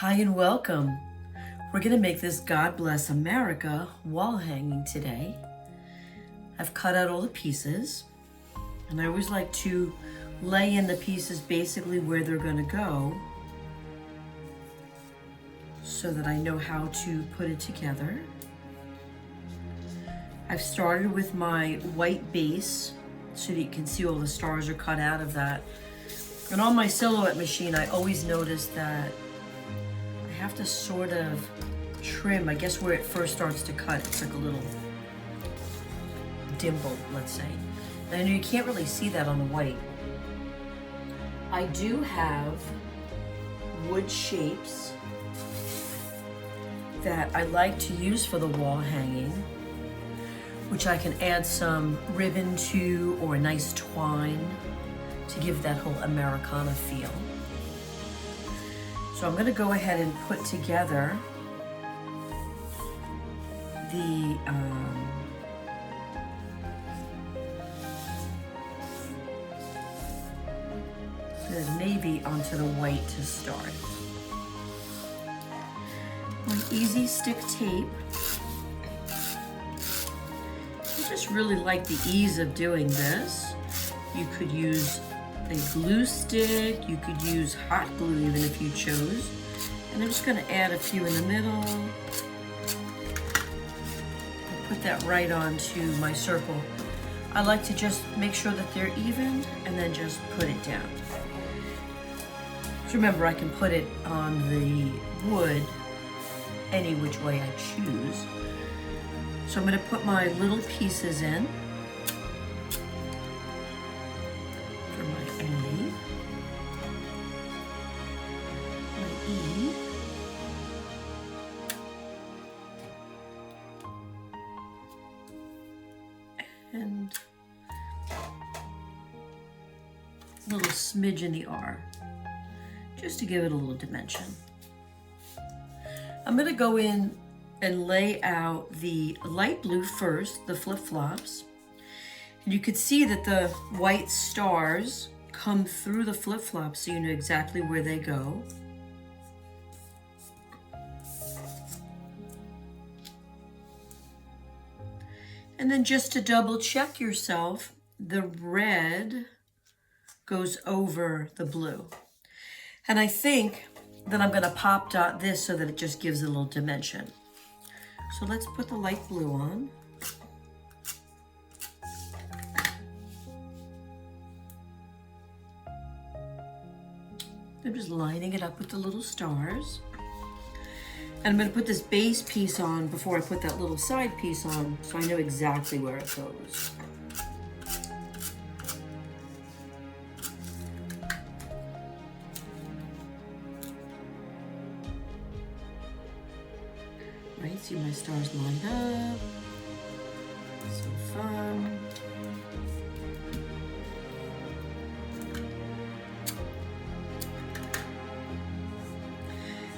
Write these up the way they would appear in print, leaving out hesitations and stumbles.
Hi and welcome. We're going to make this God Bless America wall hanging today. I've cut out all the pieces, and I always like to lay in the pieces basically where they're going to go so that I know how to put it together. I've started with my white base so that you can see all the stars are cut out of that. And on my silhouette machine, I always notice that I have to sort of trim, I guess where it first starts to cut, it's like a little dimple, let's say. And I know you can't really see that on the white. I do have wood shapes that I like to use for the wall hanging, which I can add some ribbon to or a nice twine to give that whole Americana feel. So I'm going to go ahead and put together the navy onto the white to start. My easy stick tape. I just really like the ease of doing this. You could use a glue stick, you could use hot glue even if you chose. And I'm just going to add a few in the middle. Put that right onto my circle. I like to just make sure that they're even and then just put it down. So remember, I can put it on the wood any which way I choose. So I'm going to put my little pieces in. For my A, my E, and a little smidge in the R, just to give it a little dimension. I'm going to go in and lay out the light blue first, the flip-flops. And you could see that the white stars come through the flip-flops so you know exactly where they go. And then just to double check yourself, the red goes over the blue. And I think that I'm gonna pop dot this so that it just gives a little dimension. So let's put the light blue on. I'm just lining it up with the little stars. And I'm gonna put this base piece on before I put that little side piece on so I know exactly where it goes. Right, see my stars lined up. So fun.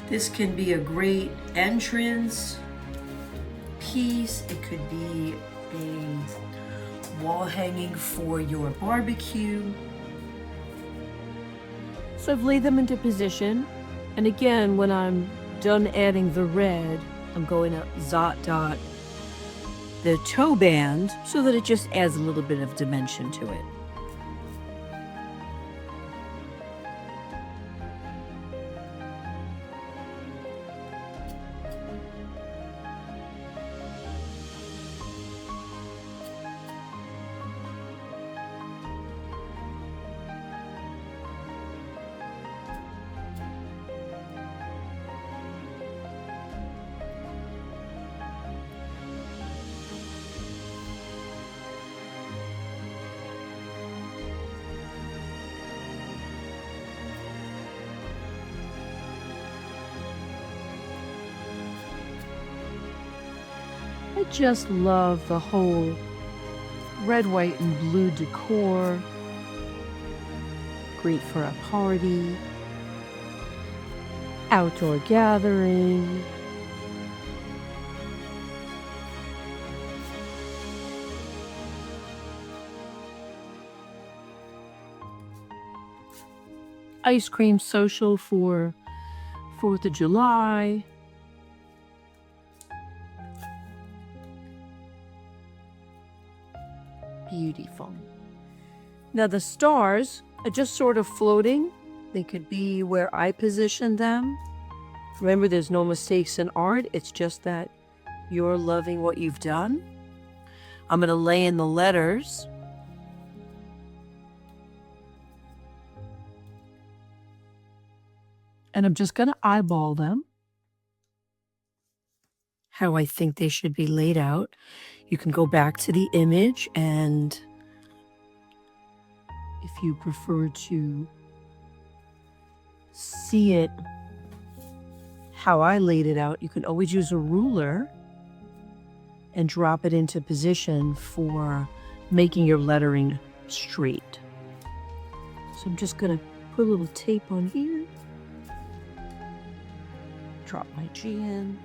This can be a great entrance piece. It could be a wall hanging for your barbecue. So I've laid them into position. And again, when I'm done adding the red, I'm going to dot the toe band so that it just adds a little bit of dimension to it. I just love the whole red, white, and blue decor. Great for a party, outdoor gathering. ice cream social for 4th of July. Beautiful. Now the stars are just sort of floating. They could be where I position them. Remember, there's no mistakes in art. It's just that you're loving what you've done. I'm going to lay in the letters. And I'm just going to eyeball them how I think they should be laid out. You can go back to the image, and if you prefer to see it how I laid it out, you can always use a ruler and drop it into position for making your lettering straight. So I'm just going to put a little tape on here. Drop my G in.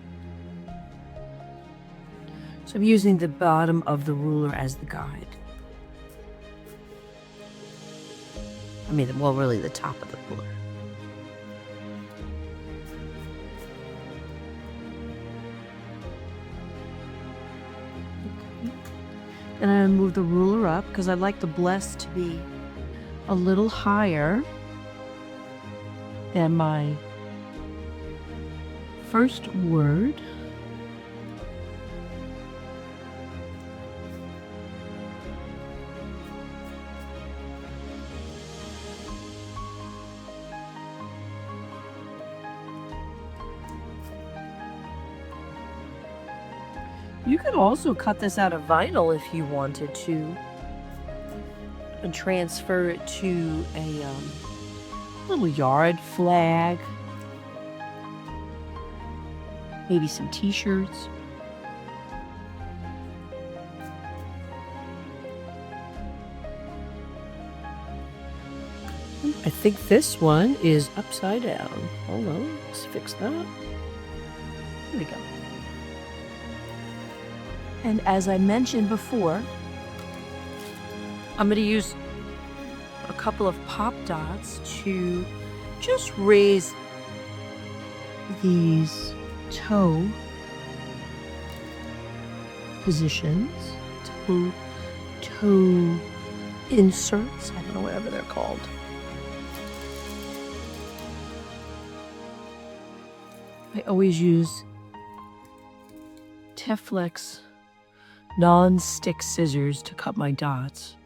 So I'm using the bottom of the ruler as the guide. I mean, well, really the top of the ruler. Okay. And I move the ruler up because I like the bless to be a little higher than my first word. You could also cut this out of vinyl if you wanted to and transfer it to a little yard flag, maybe some t-shirts. I think this one is upside down. Hold on, let's fix that. There we go. And as I mentioned before, I'm going to use a couple of pop dots to just raise these toe positions, toe inserts, I don't know, whatever they're called. I always use Teflex non-stick scissors to cut my dots.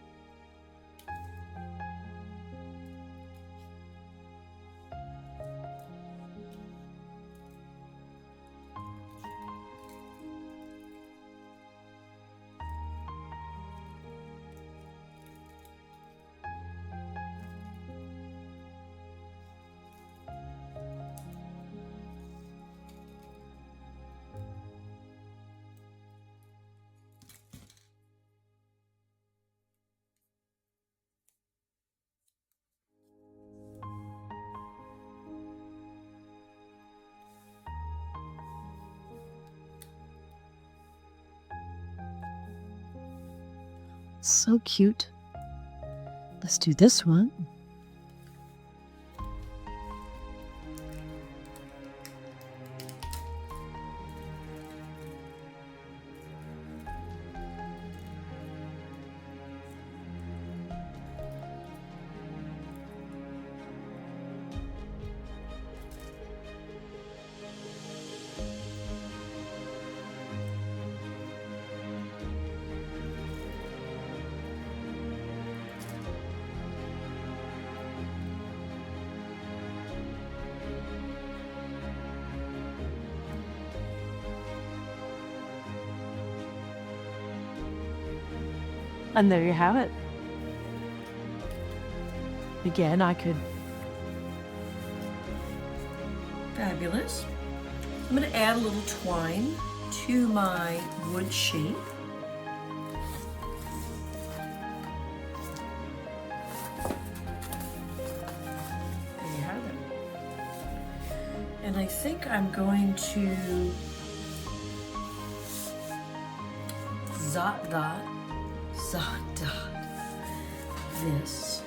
So cute. Let's do this one. And there you have it. Again, I could... Fabulous. I'm going to add a little twine to my wood shape. There you have it. And I think I'm going to dot this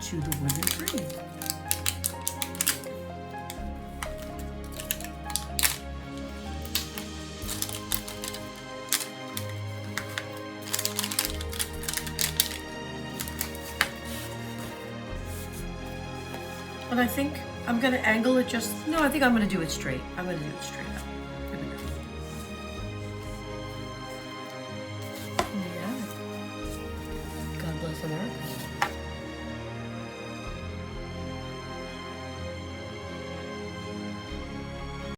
to the wooden frame. And I think I'm gonna angle it just, no, I think I'm gonna do it straight. I'm gonna do it straight up. There we go. Yeah. God bless America.